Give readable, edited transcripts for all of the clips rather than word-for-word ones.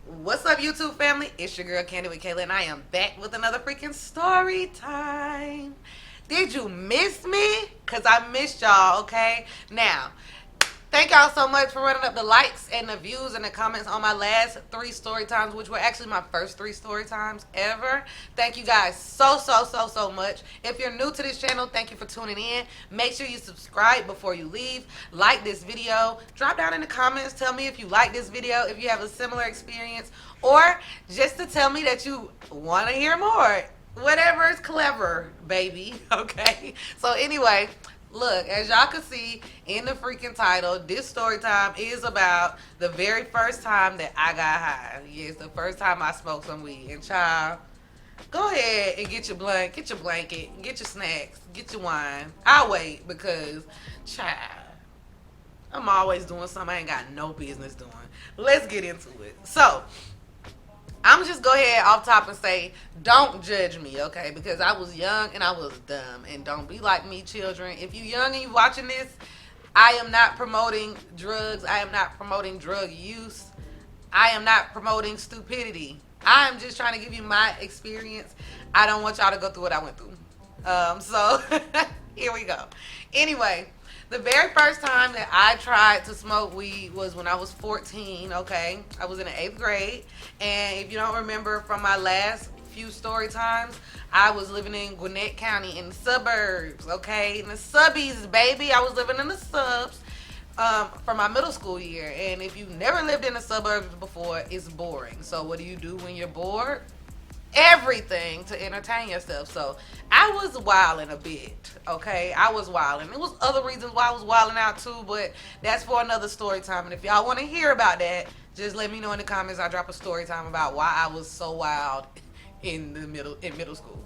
What's up, YouTube family? It's your girl Kandid with Kayla, and I am back with another freaking story time. Did you miss me? Because I missed y'all, okay? Now, thank y'all so much for running up the likes and the views and the comments on my last three story times, which were actually my first three story times ever. Thank you guys so much. If you're new to this channel, thank you for tuning in. Make sure you subscribe before you leave. Like this video. Drop down in the comments. Tell me if you like this video, if you have a similar experience, or just to tell me that you want to hear more. Whatever is clever, baby. Okay. So anyway, look, as y'all can see in the freaking title, this story time is about the very first time that I got high. Yes, the first time I smoked some weed. And child, go ahead and get your blunt, get your blanket, get your snacks, get your wine. I'll wait because, child, I'm always doing something I ain't got no business doing. Let's get into it. So, I'm just go ahead off top and say, don't judge me, okay? Because I was young and I was dumb. And don't be like me, children. If you young and you watching this, I am not promoting drugs. I am not promoting drug use. I am not promoting stupidity. I am just trying to give you my experience. I don't want y'all to go through what I went through. So here we go. Anyway, the very first time that I tried to smoke weed was when I was 14, okay? I was in the 8th grade. And if you don't remember from my last few story times, I was living in Gwinnett County in the suburbs, okay? In the subbies, baby. I was living in the subs for my middle school year. And if you've never lived in the suburbs before, it's boring. So what do you do when you're bored? Everything to entertain yourself. So I was wilding a bit, okay? I was wilding. There was other reasons why I was wilding out too, but that's for another story time. And if y'all want to hear about that, just let me know in the comments. I'll drop a story time about why I was so wild in middle school.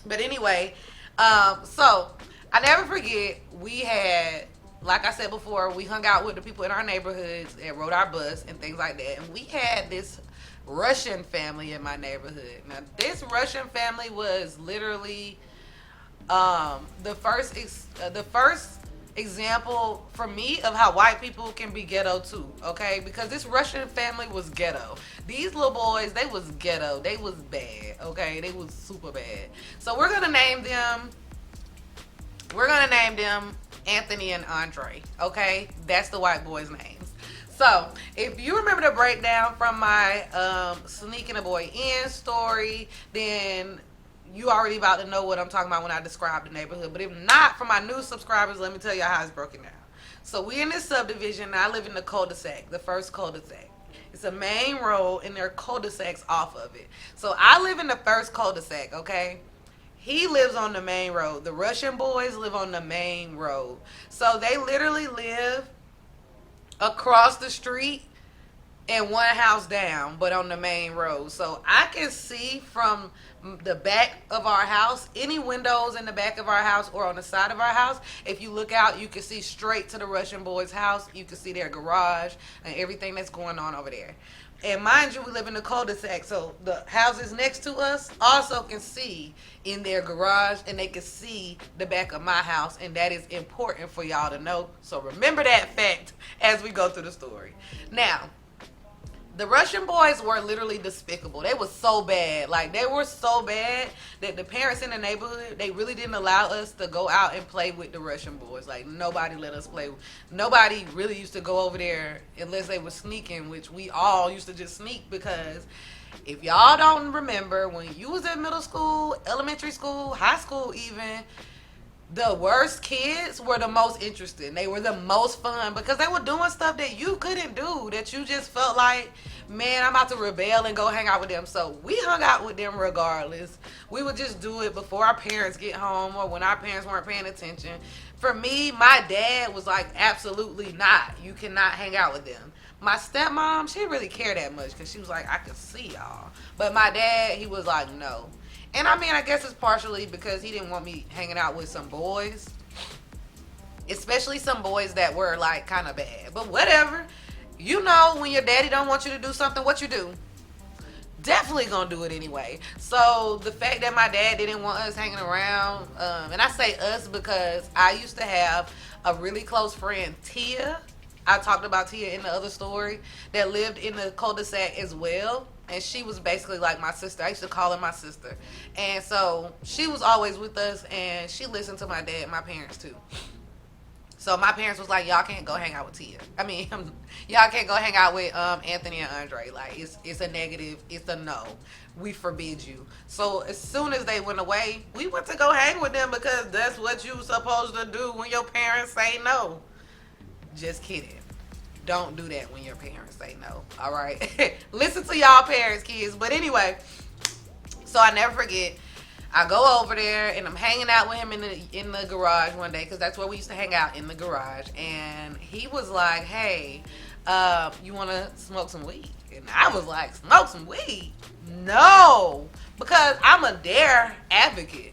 But anyway, so I never forget, we had, like I said before, we hung out with the people in our neighborhoods and rode our bus and things like that. And we had this Russian family in my neighborhood. Now, this Russian family was literally the first example for me of how white people can be ghetto too, okay? Because this Russian family was ghetto. These little boys, they was ghetto. They was bad, okay? They was super bad. So we're gonna name them Anthony and Andre, okay? That's the white boys' names. So, if you remember the breakdown from my sneaking a boy in story, then you already about to know what I'm talking about when I describe the neighborhood. But if not, for my new subscribers, let me tell you how it's broken down. So, we in this subdivision, and I live in the cul-de-sac, the first cul-de-sac. It's a main road, and there are cul-de-sacs off of it. So, I live in the first cul-de-sac, okay? He lives on the main road. The Russian boys live on the main road. So, they literally live across the street and one house down, but on the main road. So I can see from the back of our house, any windows in the back of our house or on the side of our house. If you look out, you can see straight to the Russian boys' house. You can see their garage and everything that's going on over there. And mind you, we live in the cul-de-sac, so the houses next to us also can see in their garage, and they can see the back of my house, and that is important for y'all to know. So remember that fact as we go through the story. Now, the Russian boys were literally despicable. They were so bad. Like, they were so bad that the parents in the neighborhood, they really didn't allow us to go out and play with the Russian boys. Like, nobody let us play. Nobody really used to go over there unless they were sneaking, which we all used to just sneak because if y'all don't remember, when you was in middle school, elementary school, high school even, the worst kids were the most interesting. They were the most fun because they were doing stuff that you couldn't do, that you just felt like, man, I'm about to rebel and go hang out with them. So we hung out with them regardless. We would just do it before our parents get home or when our parents weren't paying attention. For me, my dad was like, absolutely not. You cannot hang out with them. My stepmom, she didn't really care that much because she was like, I could see y'all. But my dad, he was like, no. And I mean, I guess it's partially because he didn't want me hanging out with some boys. Especially some boys that were like kind of bad. But whatever. You know, when your daddy don't want you to do something, what you do? Definitely gonna do it anyway. So the fact that my dad didn't want us hanging around, and I say us because I used to have a really close friend, Tia. I talked about Tia in the other story that lived in the cul-de-sac as well. And she was basically like my sister. I used to call her my sister. And so she was always with us, and she listened to my dad and my parents too. So my parents was like, y'all can't go hang out with Tia. I mean, y'all can't go hang out with Anthony and Andre. Like, it's a negative. It's a no. We forbid you. So as soon as they went away, we went to go hang with them because that's what you supposed to do when your parents say no. Just kidding. Don't do that when your parents say no. All right. Listen to y'all parents, kids. But anyway, so I never forget. I go over there and I'm hanging out with him in the garage one day because that's where we used to hang out, in the garage. And he was like, "Hey, you want to smoke some weed?" And I was like, "Smoke some weed? No, because I'm a DARE advocate.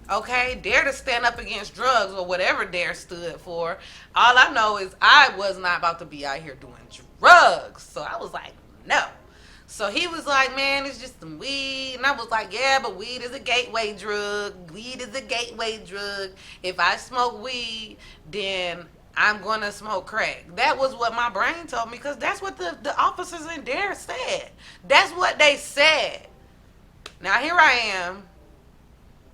Okay, dare to stand up against drugs or whatever dare stood for. All I know is I was not about to be out here doing drugs. So I was like, no. So he was like, man, it's just some weed. And I was like, yeah, but weed is a gateway drug. Weed is a gateway drug. If I smoke weed, then I'm going to smoke crack. That was what my brain told me because that's what the officers in DARE said. That's what they said. Now here I am,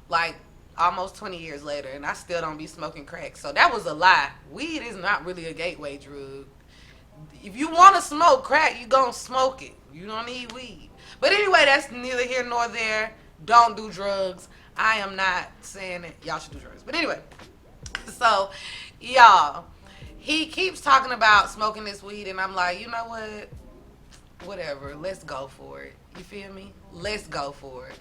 like, almost 20 years later, and I still don't be smoking crack. So that was a lie. Weed is not really a gateway drug. If you want to smoke crack, you gonna smoke it. You don't need weed. But anyway, that's neither here nor there. Don't do drugs. I am not saying that y'all should do drugs. But anyway, so y'all, he keeps talking about smoking this weed, and I'm like, you know what? Whatever. Let's go for it. You feel me? Let's go for it.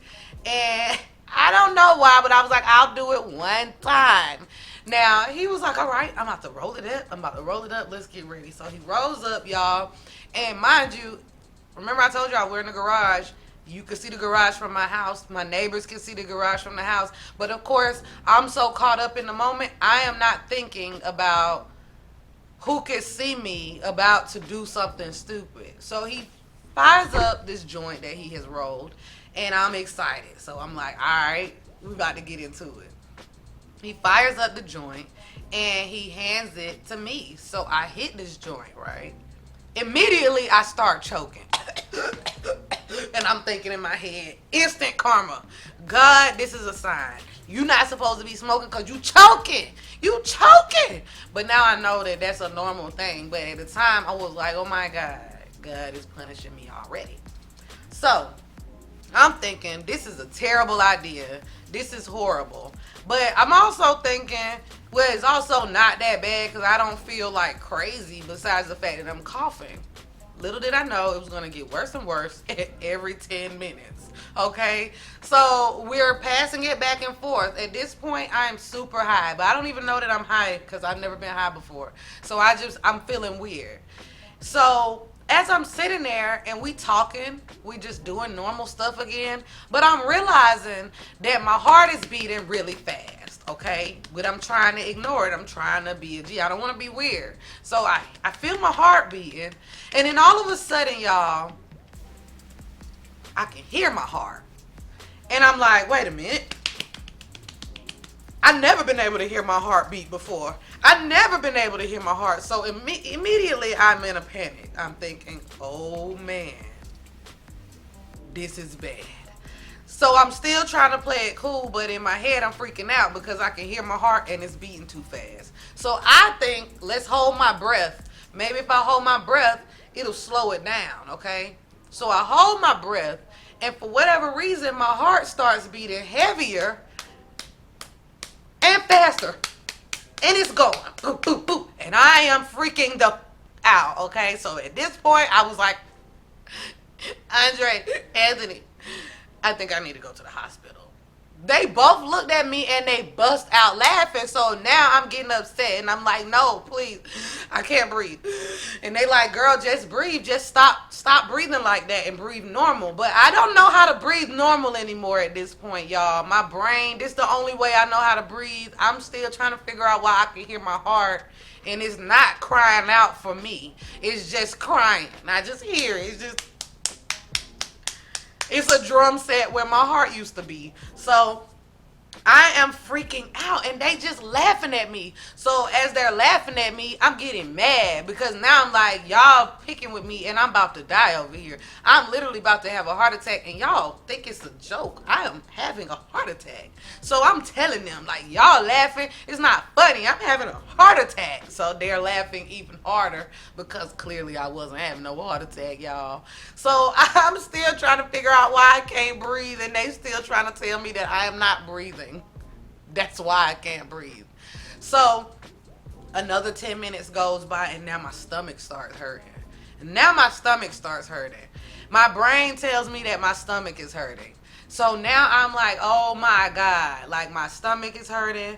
And I don't know why, but I was like, I'll do it one time. Now, he was like, all right, I'm about to roll it up. I'm about to roll it up. Let's get ready. So he rolls up, y'all. And mind you, remember I told y'all we're in the garage. You can see the garage from my house. My neighbors can see the garage from the house. But of course, I'm so caught up in the moment, I am not thinking about who can see me about to do something stupid. So he fires up this joint that he has rolled, and I'm excited. So I'm like, all right, we about to get into it. He fires up the joint, and he hands it to me. So I hit this joint, right? Immediately, I start choking. And I'm thinking in my head, instant karma. God, this is a sign. You're not supposed to be smoking because you choking. You choking. But now I know that that's a normal thing. But at the time, I was like, oh my God, God is punishing me already. So I'm thinking, this is a terrible idea. This is horrible. But I'm also thinking, well, it's also not that bad because I don't feel like crazy besides the fact that I'm coughing. Little did I know it was going to get worse and worse every 10 minutes. Okay? So we're passing it back and forth. At this point, I am super high. But I don't even know that I'm high because I've never been high before. So I'm feeling weird. So as I'm sitting there and we talking, we just doing normal stuff again. But I'm realizing that my heart is beating really fast. Okay, but I'm trying to ignore it. I'm trying to be a G. I don't want to be weird. So I feel my heart beating. And then all of a sudden, y'all, I can hear my heart. And I'm like, wait a minute. I've never been able to hear my heart beat before. I've never been able to hear my heart. So immediately I'm in a panic. I'm thinking, oh man, this is bad. So I'm still trying to play it cool, but in my head I'm freaking out because I can hear my heart and it's beating too fast. So I think, let's hold my breath. Maybe if I hold my breath, it'll slow it down, okay? So I hold my breath, and for whatever reason, my heart starts beating heavier and faster. And it's going, boop, boop, boop. And I am freaking the out, okay? So at this point, I was like, Andre, Anthony, I think I need to go to the hospital. They both looked at me and they bust out laughing. So now I'm getting upset and I'm like, no, please, I can't breathe. And they like, girl, just breathe. Just stop breathing like that and breathe normal. But I don't know how to breathe normal anymore at this point, y'all. My brain, this is the only way I know how to breathe. I'm still trying to figure out why I can hear my heart and it's not crying out for me. It's just crying. I just hear it. It's a drum set where my heart used to be. So I am freaking out and they just laughing at me. So as they're laughing at me, I'm getting mad because now I'm like, y'all picking with me and I'm about to die over here. I'm literally about to have a heart attack and y'all think it's a joke. I am having a heart attack. So I'm telling them, like, y'all laughing. It's not funny. I'm having a heart attack. So they're laughing even harder because clearly I wasn't having no heart attack, y'all. So I'm still trying to figure out why I can't breathe and they still trying to tell me that I am not breathing. That's why I can't breathe. So another 10 minutes goes by and now my stomach starts hurting. And now my stomach starts hurting. My brain tells me that my stomach is hurting. So now I'm like, oh my God. Like my stomach is hurting.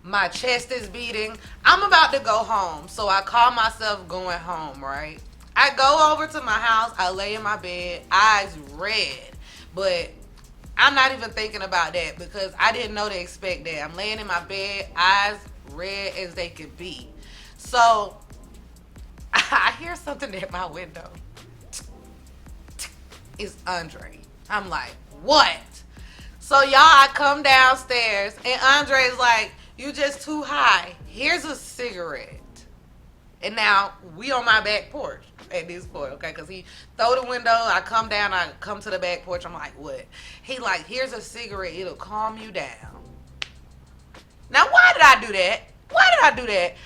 My chest is beating. I'm about to go home. So I call myself going home, right? I go over to my house. I lay in my bed, eyes red. But I'm not even thinking about that because I didn't know to expect that. I'm laying in my bed, eyes red as they could be. So I hear something at my window. It's Andre. I'm like, what? So y'all, I come downstairs and Andre's like, you just too high. Here's a cigarette. And now we on my back porch at this point, okay? Because he throw the window, I come down, I come to the back porch. I'm like, what? He like, here's a cigarette. It'll calm you down. Now, why did I do that? Why did I do that?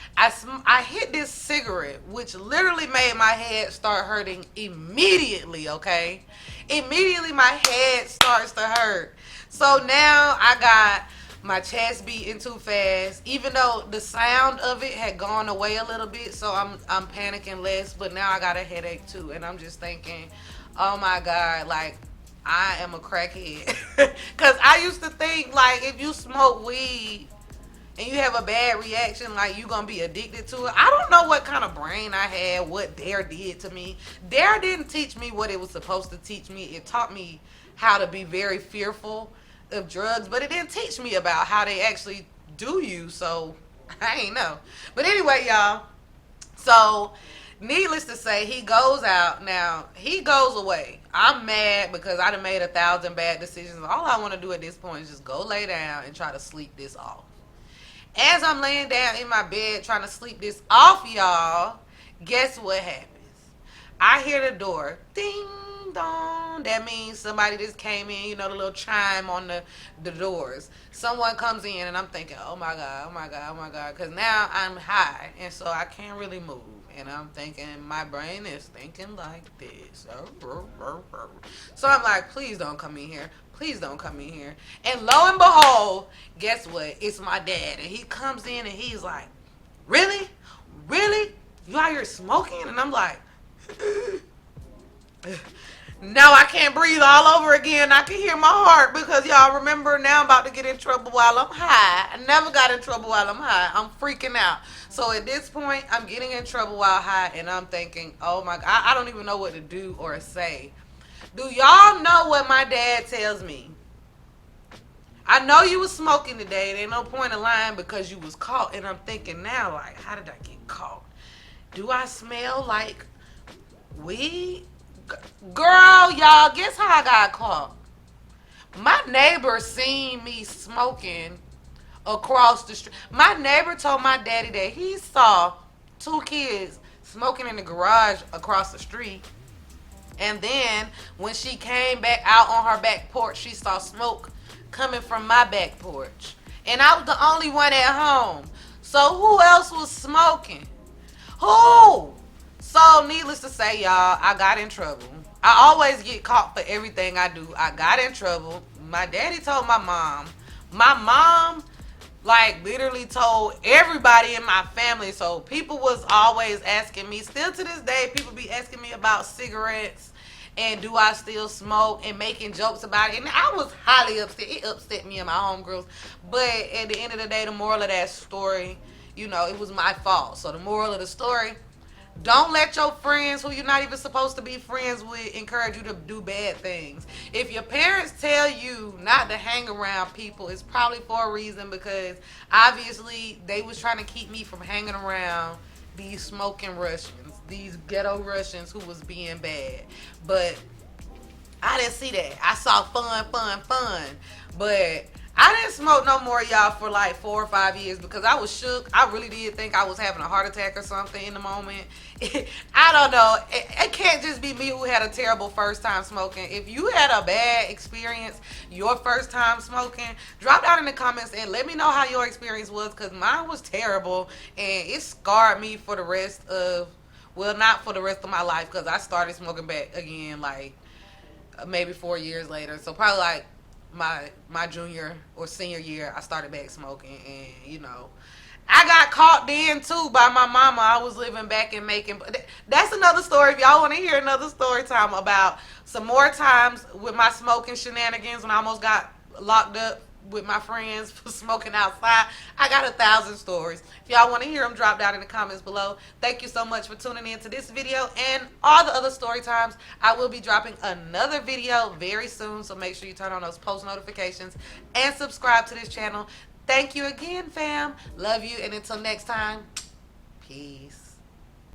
I hit this cigarette, which literally made my head start hurting immediately, okay? Immediately my head starts to hurt. So now I got my chest beating too fast, even though the sound of it had gone away a little bit, so I'm panicking less, but now I got a headache too, and I'm just thinking, oh my God, like, I am a crackhead. Because I used to think, like, if you smoke weed and you have a bad reaction, like, you gonna be addicted to it. I don't know what kind of brain I had, what Dare did to me. Dare didn't teach me what it was supposed to teach me. It taught me how to be very fearful of drugs, but it didn't teach me about how they actually do you, so I ain't know. But anyway, y'all, so needless to say, he goes out. Now he goes away. I'm mad because I done made 1,000 bad decisions. All I want to do at this point is just go lay down and try to sleep this off. As I'm laying down in my bed trying to sleep this off, y'all, guess what happens? I hear the door ding dong. That means somebody just came in, you know, the little chime on the doors. Someone comes in and I'm thinking, oh my God, oh my God, oh my God. Because now I'm high and so I can't really move. And I'm thinking, my brain is thinking like this. So I'm like, please don't come in here. Please don't come in here. And lo and behold, guess what? It's my dad. And he comes in and he's like, really? Really? You out here smoking? And I'm like, now I can't breathe all over again. I can hear my heart because y'all remember now I'm about to get in trouble while I'm high. I never got in trouble while I'm high. I'm freaking out. So at this point, I'm getting in trouble while high and I'm thinking, oh my God, I don't even know what to do or say. Do y'all know what my dad tells me? I know you was smoking today. There ain't no point in lying because you was caught. And I'm thinking now, like, how did I get caught? Do I smell like weed? Girl, y'all, guess how I got caught? My neighbor seen me smoking across the street. My neighbor told my daddy that he saw 2 kids smoking in the garage across the street. And then when she came back out on her back porch, she saw smoke coming from my back porch. And I was the only one at home. So who else was smoking? Who? So needless to say, y'all, I got in trouble. I always get caught for everything I do. I got in trouble. My daddy told my mom. My mom, like, literally told everybody in my family. So people was always asking me, still to this day, people be asking me about cigarettes and do I still smoke and making jokes about it. And I was highly upset. It upset me and my homegirls. But at the end of the day, the moral of that story, you know, it was my fault. So the moral of the story, don't let your friends who you're not even supposed to be friends with encourage you to do bad things. If your parents tell you not to hang around people, it's probably for a reason because obviously they was trying to keep me from hanging around these smoking Russians, these ghetto Russians who was being bad. But I didn't see that. I saw fun. But I didn't smoke no more, y'all, for like 4 or 5 years because I was shook. I really did think I was having a heart attack or something in the moment. I don't know. It can't just be me who had a terrible first time smoking. If you had a bad experience your first time smoking, drop down in the comments and let me know how your experience was, because mine was terrible and it scarred me for the rest of, well, not for the rest of my life, because I started smoking back again like maybe 4 years later. So probably like my junior or senior year, I started back smoking, and I got caught then too by my mama. I was living back in Macon. That's another story. If y'all want to hear another story time about some more times with my smoking shenanigans when I almost got locked up with my friends for smoking outside, I got 1,000 stories. If y'all want to hear them, drop down in the comments below. Thank you so much for tuning in to this video and all the other story times. I will be dropping another video very soon, so make sure you turn on those post notifications and subscribe to this channel. Thank you again, fam. Love you, and until next time, peace.